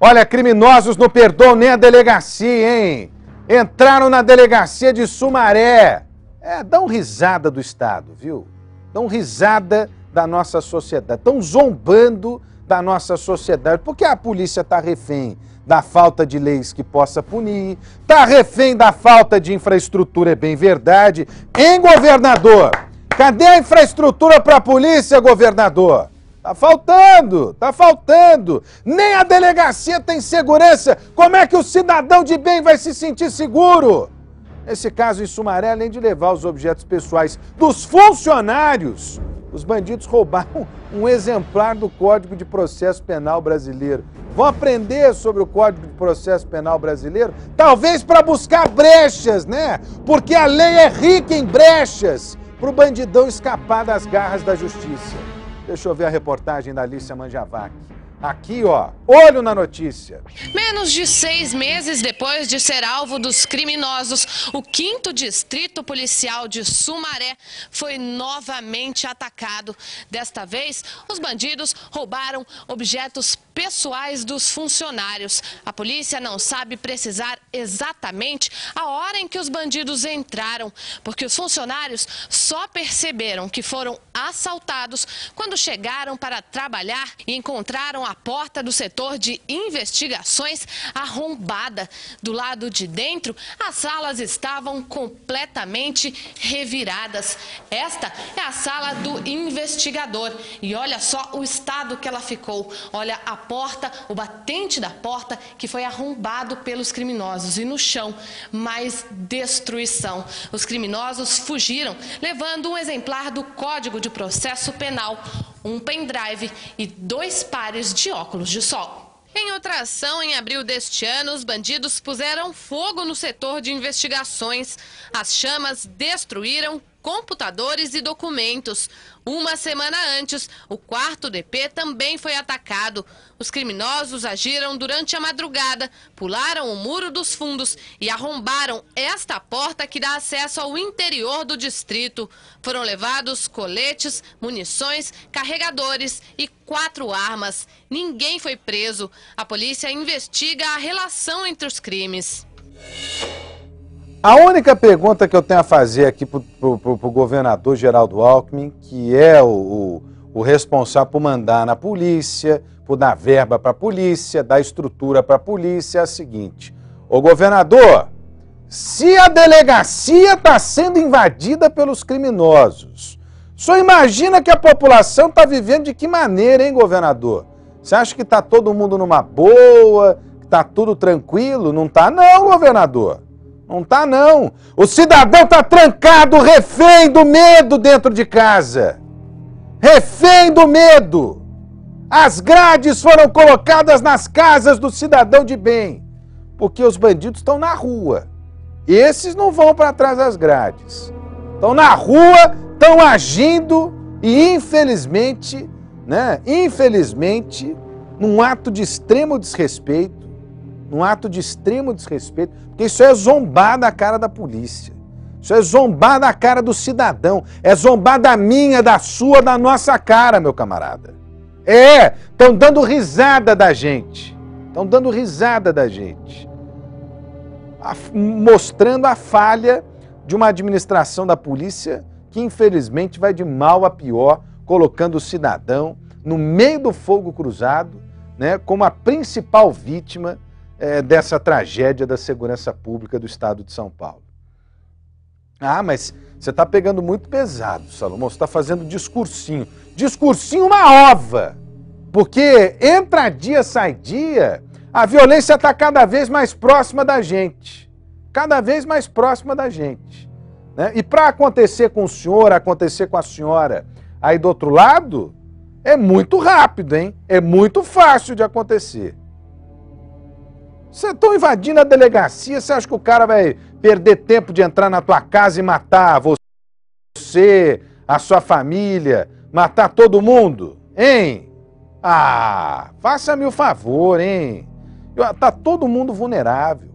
Olha, criminosos não perdoam nem a delegacia, hein? Entraram na delegacia de Sumaré. Dão risada do Estado, viu? Dão risada da nossa sociedade. Estão zombando da nossa sociedade. Porque a polícia está refém da falta de leis que possa punir, está refém da falta de infraestrutura, é bem verdade. Hein, governador? Cadê a infraestrutura para a polícia, governador? Tá faltando. Nem a delegacia tem segurança. Como é que o cidadão de bem vai se sentir seguro? Nesse caso em Sumaré, além de levar os objetos pessoais dos funcionários, os bandidos roubaram um exemplar do Código de Processo Penal brasileiro. Vão aprender sobre o Código de Processo Penal brasileiro? Talvez para buscar brechas, né? Porque a lei é rica em brechas para o bandidão escapar das garras da justiça. Deixa eu ver a reportagem da Alicia Manjavac. Aqui, ó, olho na notícia. Menos de 6 meses depois de ser alvo dos criminosos, o 5º Distrito Policial de Sumaré foi novamente atacado. Desta vez, os bandidos roubaram objetos pessoais dos funcionários. A polícia não sabe precisar exatamente a hora em que os bandidos entraram, porque os funcionários só perceberam que foram assaltados quando chegaram para trabalhar e encontraram a porta do setor de investigações arrombada. Do lado de dentro, as salas estavam completamente reviradas. Esta é a sala do investigador e olha só o estado que ela ficou. Olha a porta, o batente da porta que foi arrombado pelos criminosos e no chão, mais destruição. Os criminosos fugiram, levando um exemplar do Código de Processo Penal, um pendrive e 2 pares de óculos de sol. Em outra ação, em abril deste ano, os bandidos puseram fogo no setor de investigações. As chamas destruíram computadores e documentos. Uma semana antes, o 4º DP também foi atacado. Os criminosos agiram durante a madrugada, pularam o muro dos fundos e arrombaram esta porta que dá acesso ao interior do distrito. Foram levados coletes, munições, carregadores e 4 armas. Ninguém foi preso. A polícia investiga a relação entre os crimes. A única pergunta que eu tenho a fazer aqui para o governador Geraldo Alckmin, que é o responsável por mandar na polícia, por dar verba para a polícia, dar estrutura para a polícia, é a seguinte: ô governador, se a delegacia está sendo invadida pelos criminosos, só imagina que a população está vivendo de que maneira, hein, governador? Você acha que está todo mundo numa boa, que está tudo tranquilo? Não está não, governador. Não tá não. O cidadão tá trancado, refém do medo dentro de casa. Refém do medo. As grades foram colocadas nas casas do cidadão de bem, porque os bandidos estão na rua. Esses não vão para trás das grades. Estão na rua, estão agindo e infelizmente, né? Infelizmente, num ato de extremo desrespeito, porque isso é zombar da cara da polícia, isso é zombar da cara do cidadão, é zombar da minha, da sua, da nossa cara, meu camarada. Estão dando risada da gente, mostrando a falha de uma administração da polícia que infelizmente vai de mal a pior, colocando o cidadão no meio do fogo cruzado, né, como a principal vítima dessa tragédia da segurança pública do estado de São Paulo. Ah, mas você está pegando muito pesado, Salomão, você está fazendo discursinho. Discursinho uma ova, porque entra dia, sai dia, a violência está cada vez mais próxima da gente. Cada vez mais próxima da gente. Né? E para acontecer com o senhor, acontecer com a senhora aí do outro lado, é muito rápido, hein? É muito fácil de acontecer. Você está invadindo a delegacia, você acha que o cara vai perder tempo de entrar na tua casa e matar você, a sua família, matar todo mundo? Hein? Ah, faça-me o favor, hein? Tá todo mundo vulnerável.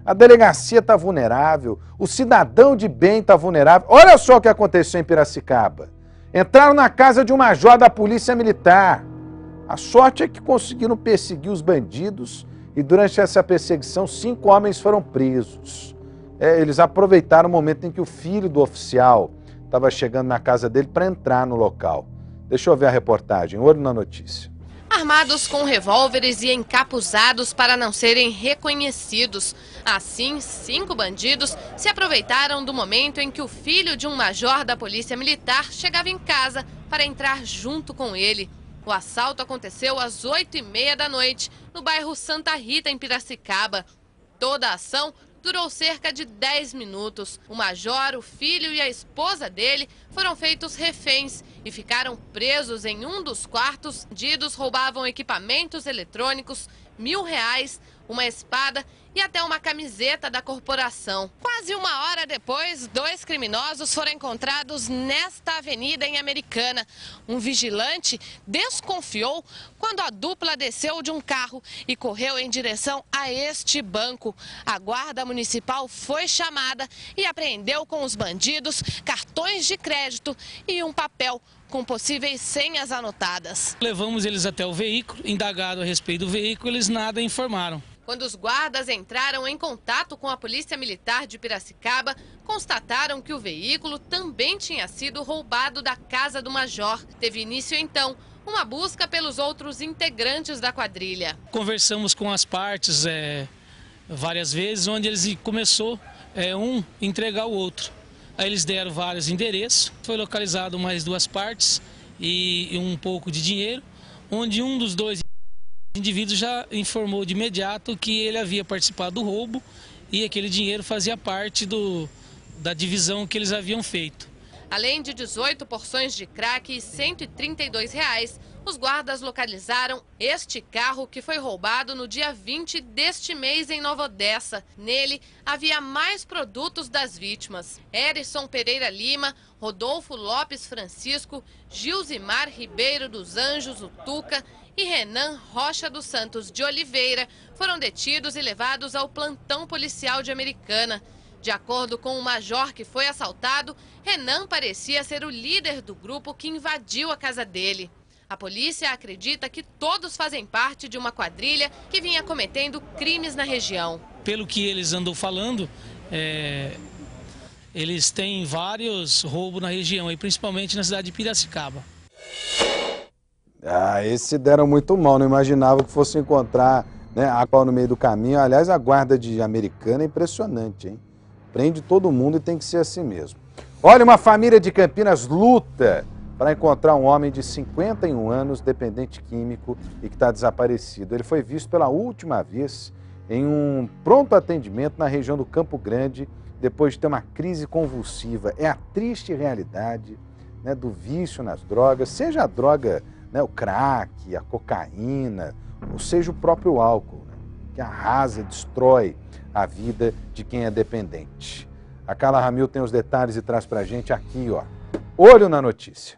A delegacia está vulnerável, o cidadão de bem está vulnerável. Olha só o que aconteceu em Piracicaba. Entraram na casa de um major da Polícia Militar. A sorte é que conseguiram perseguir os bandidos E durante essa perseguição, 5 homens foram presos. Eles aproveitaram o momento em que o filho do oficial estava chegando na casa dele para entrar no local. Deixa eu ver a reportagem, olho na notícia. Armados com revólveres e encapuzados para não serem reconhecidos. Assim, 5 bandidos se aproveitaram do momento em que o filho de um major da Polícia Militar chegava em casa para entrar junto com ele. O assalto aconteceu às 8h30 da noite, no bairro Santa Rita, em Piracicaba. Toda a ação durou cerca de 10 minutos. O major, o filho e a esposa dele foram feitos reféns e ficaram presos em um dos quartos. Bandidos roubavam equipamentos eletrônicos, R$1.000, uma espada e até uma camiseta da corporação. Quase 1 hora depois, 2 criminosos foram encontrados nesta avenida em Americana. Um vigilante desconfiou quando a dupla desceu de um carro e correu em direção a este banco. A guarda municipal foi chamada e apreendeu com os bandidos cartões de crédito e um papel com possíveis senhas anotadas. Levamos eles até o veículo, indagado a respeito do veículo, eles nada informaram. Quando os guardas entraram em contato com a Polícia Militar de Piracicaba, constataram que o veículo também tinha sido roubado da casa do major. Teve início, então, uma busca pelos outros integrantes da quadrilha. Conversamos com as partes várias vezes, onde eles começou um entregar o outro. Aí eles deram vários endereços, foi localizado mais 2 partes e um pouco de dinheiro, onde um dos 2 o indivíduo já informou de imediato que ele havia participado do roubo e aquele dinheiro fazia parte da divisão que eles haviam feito. Além de 18 porções de crack e R$132, os guardas localizaram este carro que foi roubado no dia 20 deste mês em Nova Odessa. Nele havia mais produtos das vítimas. Erison Pereira Lima, Rodolfo Lopes Francisco, Gilzimar Ribeiro dos Anjos, o Tuca, e Renan Rocha dos Santos de Oliveira foram detidos e levados ao plantão policial de Americana. De acordo com o major que foi assaltado, Renan parecia ser o líder do grupo que invadiu a casa dele. A polícia acredita que todos fazem parte de uma quadrilha que vinha cometendo crimes na região. Pelo que eles andam falando, eles têm vários roubos na região, e principalmente na cidade de Piracicaba. Esses se deram muito mal, não imaginava que fosse encontrar, né, a qual no meio do caminho. Aliás, a guarda de Americana é impressionante, hein? Prende todo mundo e tem que ser assim mesmo. Olha, uma família de Campinas luta para encontrar um homem de 51 anos, dependente químico e que está desaparecido. Ele foi visto pela última vez em um pronto atendimento na região do Campo Grande, depois de ter uma crise convulsiva. É a triste realidade, né, do vício nas drogas, seja a droga, né, o crack, a cocaína, ou seja o próprio álcool, né, que arrasa, destrói a vida de quem é dependente. A Carla Ramil tem os detalhes e traz pra gente aqui, ó. Olho na notícia.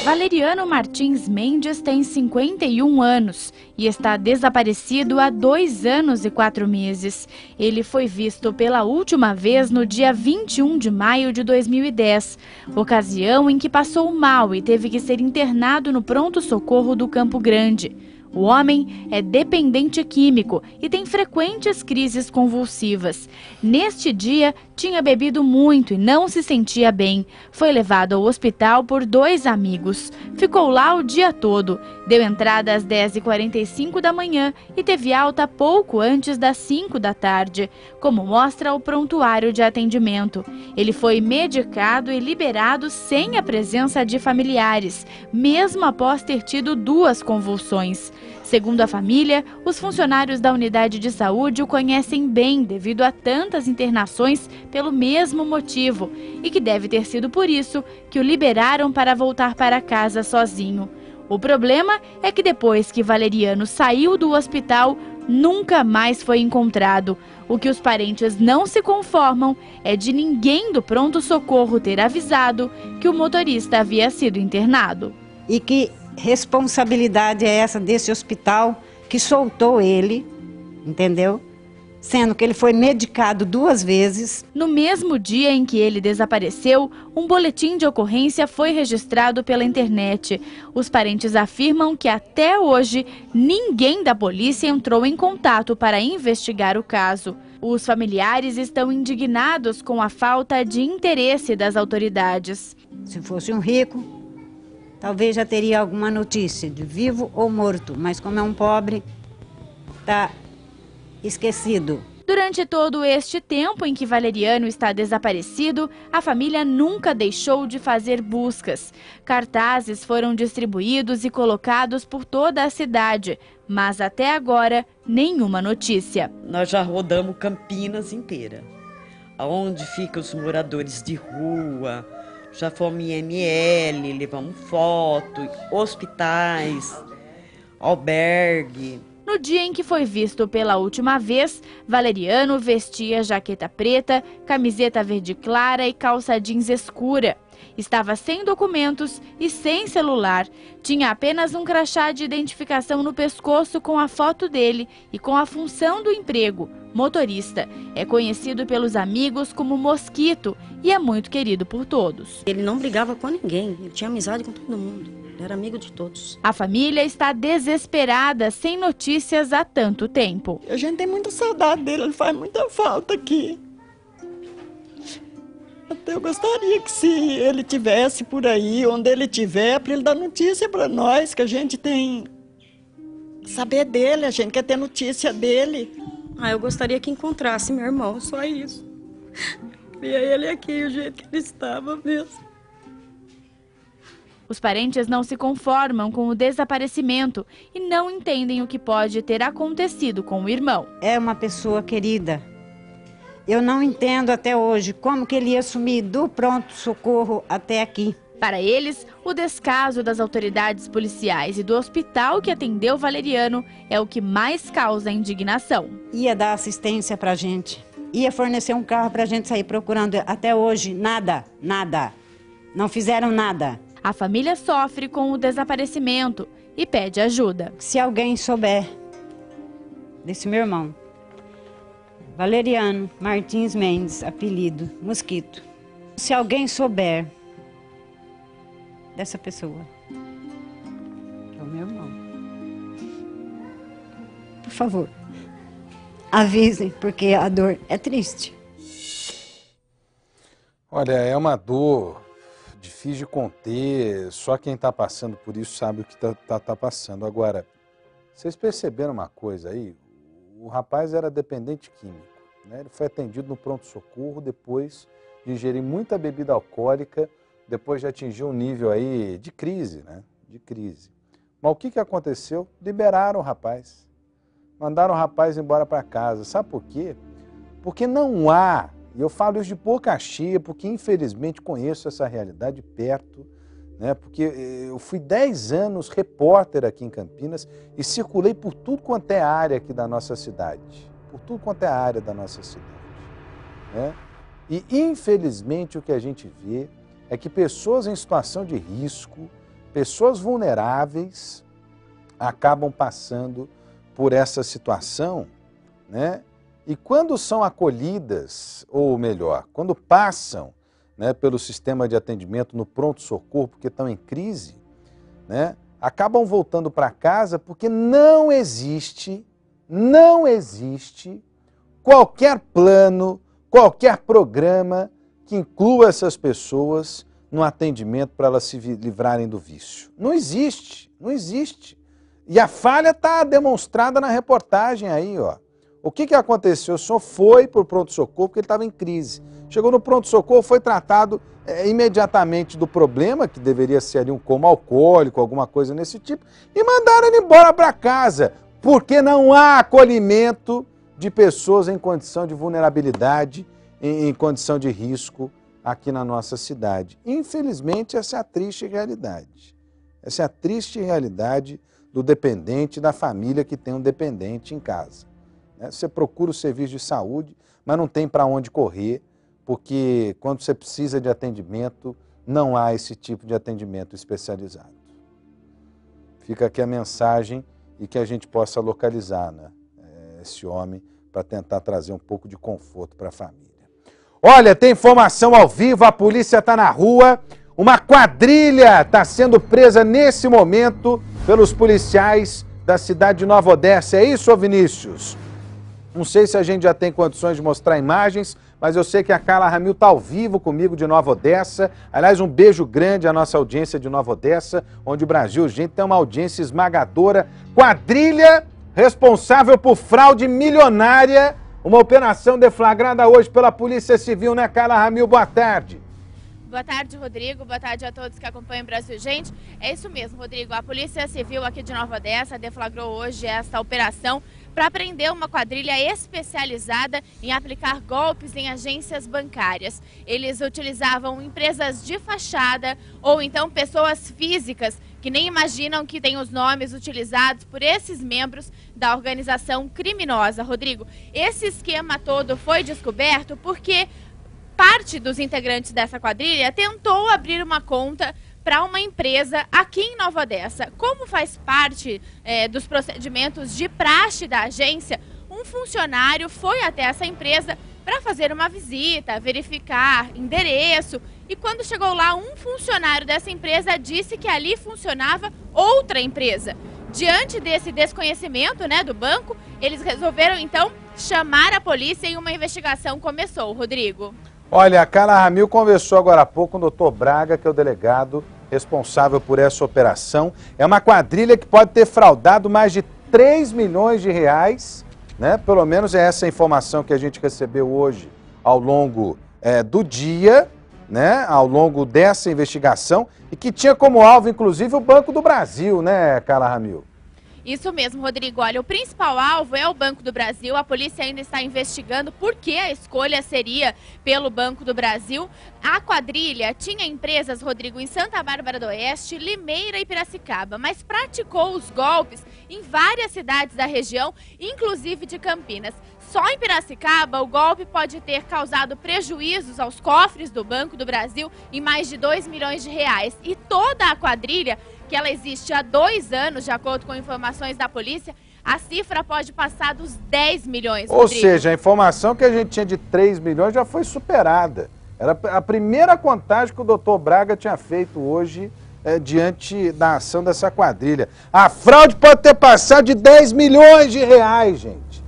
Valeriano Martins Mendes tem 51 anos e está desaparecido há 2 anos e 4 meses. Ele foi visto pela última vez no dia 21 de maio de 2010, ocasião em que passou mal e teve que ser internado no pronto-socorro do Campo Grande. O homem é dependente químico e tem frequentes crises convulsivas. Neste dia, tinha bebido muito e não se sentia bem. Foi levado ao hospital por 2 amigos. Ficou lá o dia todo. Deu entrada às 10h45 da manhã e teve alta pouco antes das 5 da tarde, como mostra o prontuário de atendimento. Ele foi medicado e liberado sem a presença de familiares, mesmo após ter tido 2 convulsões. Segundo a família, os funcionários da unidade de saúde o conhecem bem devido a tantas internações pelo mesmo motivo e que deve ter sido por isso que o liberaram para voltar para casa sozinho. O problema é que depois que Valeriano saiu do hospital, nunca mais foi encontrado. O que os parentes não se conformam é de ninguém do pronto-socorro ter avisado que o motorista havia sido internado. E que responsabilidade é essa desse hospital que soltou ele, entendeu? sendo que ele foi medicado 2 vezes. No mesmo dia em que ele desapareceu, um boletim de ocorrência foi registrado pela internet. Os parentes afirmam que até hoje ninguém da polícia entrou em contato para investigar o caso. Os familiares estão indignados com a falta de interesse das autoridades. Se fosse um rico, talvez já teria alguma notícia de vivo ou morto, mas como é um pobre, está esquecido. Durante todo este tempo em que Valeriano está desaparecido, a família nunca deixou de fazer buscas. Cartazes foram distribuídos e colocados por toda a cidade, mas até agora nenhuma notícia. Nós já rodamos Campinas inteira, aonde ficam os moradores de rua, já fomos em IML, levamos foto, hospitais, albergue. No dia em que foi visto pela última vez, Valeriano vestia jaqueta preta, camiseta verde clara e calça jeans escura. Estava sem documentos e sem celular. Tinha apenas um crachá de identificação no pescoço com a foto dele e com a função do emprego, motorista. É conhecido pelos amigos como Mosquito e é muito querido por todos. Ele não brigava com ninguém, ele tinha amizade com todo mundo. Ele era amigo de todos. A família está desesperada, sem notícias há tanto tempo. A gente tem muita saudade dele, ele faz muita falta aqui. Até eu gostaria que se ele tivesse por aí, onde ele estiver, para ele dar notícia para nós, que a gente tem que saber dele, a gente quer ter notícia dele. Eu gostaria que encontrasse meu irmão, só isso. Queria ele aqui, o jeito que ele estava mesmo. Os parentes não se conformam com o desaparecimento e não entendem o que pode ter acontecido com o irmão. É uma pessoa querida. Eu não entendo até hoje como que ele ia sumir do pronto-socorro até aqui. Para eles, o descaso das autoridades policiais e do hospital que atendeu Valeriano é o que mais causa indignação. Ia dar assistência para a gente, ia fornecer um carro para a gente sair procurando. Até hoje, nada, nada. Não fizeram nada. A família sofre com o desaparecimento e pede ajuda. Se alguém souber desse meu irmão, Valeriano Martins Mendes, apelido Mosquito. Se alguém souber dessa pessoa, que é o meu irmão, por favor, avisem, porque a dor é triste. Olha, é uma dor difícil de conter, só quem está passando por isso sabe o que está passando. Agora, vocês perceberam uma coisa aí? O rapaz era dependente químico, né? Ele foi atendido no pronto-socorro depois de ingerir muita bebida alcoólica, depois de atingir um nível aí de crise, né? De crise. Mas o que aconteceu? Liberaram o rapaz. Mandaram o rapaz embora para casa. Sabe por quê? Porque não há, e eu falo isso de boca cheia, porque infelizmente conheço essa realidade de perto, né? Porque eu fui 10 anos repórter aqui em Campinas e circulei por tudo quanto é área aqui da nossa cidade. Por tudo quanto é área da nossa cidade, né? E infelizmente o que a gente vê é que pessoas em situação de risco, pessoas vulneráveis, acabam passando por essa situação, né? E quando são acolhidas, ou melhor, quando passam, né, pelo sistema de atendimento no pronto-socorro porque estão em crise, né, acabam voltando para casa porque não existe qualquer plano, qualquer programa que inclua essas pessoas no atendimento para elas se livrarem do vício. Não existe, não existe. E a falha está demonstrada na reportagem aí, ó. O que aconteceu? O senhor foi para o pronto-socorro porque ele estava em crise. Chegou no pronto-socorro, foi tratado imediatamente do problema, que deveria ser ali um coma alcoólico, alguma coisa nesse tipo, e mandaram ele embora para casa, porque não há acolhimento de pessoas em condição de vulnerabilidade, em condição de risco aqui na nossa cidade. Infelizmente, essa é a triste realidade. Essa é a triste realidade do dependente, da família que tem um dependente em casa. Você procura o serviço de saúde, mas não tem para onde correr, porque quando você precisa de atendimento, não há esse tipo de atendimento especializado. Fica aqui a mensagem e que a gente possa localizar, né, esse homem para tentar trazer um pouco de conforto para a família. Olha, tem informação ao vivo, a polícia está na rua, uma quadrilha está sendo presa nesse momento pelos policiais da cidade de Nova Odessa. É isso, ô Vinícius? Não sei se a gente já tem condições de mostrar imagens, mas eu sei que a Carla Ramil está ao vivo comigo de Nova Odessa. Aliás, um beijo grande à nossa audiência de Nova Odessa, onde o Brasil, gente, tem uma audiência esmagadora. Quadrilha responsável por fraude milionária, uma operação deflagrada hoje pela Polícia Civil, né, Carla Ramil? Boa tarde. Boa tarde, Rodrigo. Boa tarde a todos que acompanham o Brasil. Gente, é isso mesmo, Rodrigo. A Polícia Civil aqui de Nova Odessa deflagrou hoje esta operação para prender uma quadrilha especializada em aplicar golpes em agências bancárias. Eles utilizavam empresas de fachada ou então pessoas físicas que nem imaginam que tem os nomes utilizados por esses membros da organização criminosa. Rodrigo, esse esquema todo foi descoberto porque parte dos integrantes dessa quadrilha tentou abrir uma conta para uma empresa aqui em Nova Odessa. Como faz parte dos procedimentos de praxe da agência, um funcionário foi até essa empresa para fazer uma visita, verificar endereço, e quando chegou lá, um funcionário dessa empresa disse que ali funcionava outra empresa. Diante desse desconhecimento, né, do banco, eles resolveram então chamar a polícia e uma investigação começou, Rodrigo. Olha, a Carla Ramil conversou agora há pouco com o doutor Braga, que é o delegado responsável por essa operação. É uma quadrilha que pode ter fraudado mais de 3 milhões de reais, né? Pelo menos é essa a informação que a gente recebeu hoje ao longo do dia, né? Ao longo dessa investigação, e que tinha como alvo, inclusive, o Banco do Brasil, né, Carla Ramil? Isso mesmo, Rodrigo. Olha, o principal alvo é o Banco do Brasil. A polícia ainda está investigando por que a escolha seria pelo Banco do Brasil. A quadrilha tinha empresas, Rodrigo, em Santa Bárbara do Oeste, Limeira e Piracicaba, mas praticou os golpes em várias cidades da região, inclusive de Campinas. Só em Piracicaba, o golpe pode ter causado prejuízos aos cofres do Banco do Brasil em mais de 2 milhões de reais. E toda a quadrilha, que ela existe há 2 anos, de acordo com informações da polícia, a cifra pode passar dos 10 milhões, Ou seja, a informação que a gente tinha de 3 milhões já foi superada. Era a primeira contagem que o doutor Braga tinha feito hoje diante da ação dessa quadrilha. A fraude pode ter passado de 10 milhões de reais, gente.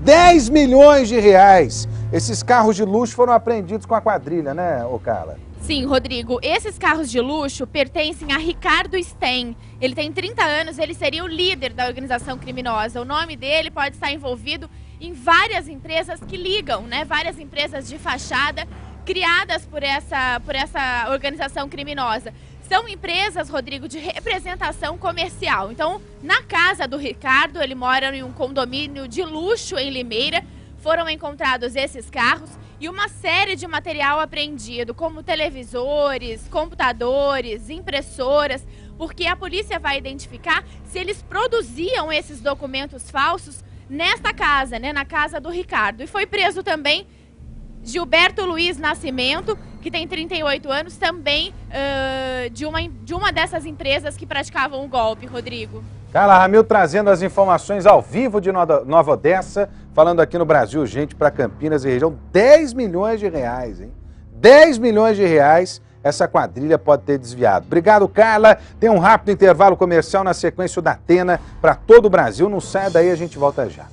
10 milhões de reais. Esses carros de luxo foram apreendidos com a quadrilha, né, ô Carla? Sim, Rodrigo. Esses carros de luxo pertencem a Ricardo Sten. Ele tem 30 anos, ele seria o líder da organização criminosa. O nome dele pode estar envolvido em várias empresas que ligam, né? Várias empresas de fachada criadas por essa organização criminosa. São empresas, Rodrigo, de representação comercial. Então, na casa do Ricardo, ele mora em um condomínio de luxo em Limeira, foram encontrados esses carros e uma série de material apreendido, como televisores, computadores, impressoras, porque a polícia vai identificar se eles produziam esses documentos falsos nesta casa, né, na casa do Ricardo. E foi preso também Gilberto Luiz Nascimento, que tem 38 anos, também de uma dessas empresas que praticavam o golpe, Rodrigo. Carla Ramil trazendo as informações ao vivo de Nova Odessa, falando aqui no Brasil, gente, para Campinas e região, 10 milhões de reais, hein? 10 milhões de reais essa quadrilha pode ter desviado. Obrigado, Carla. Tem um rápido intervalo comercial na sequência da Atena para todo o Brasil. Não saia daí, a gente volta já.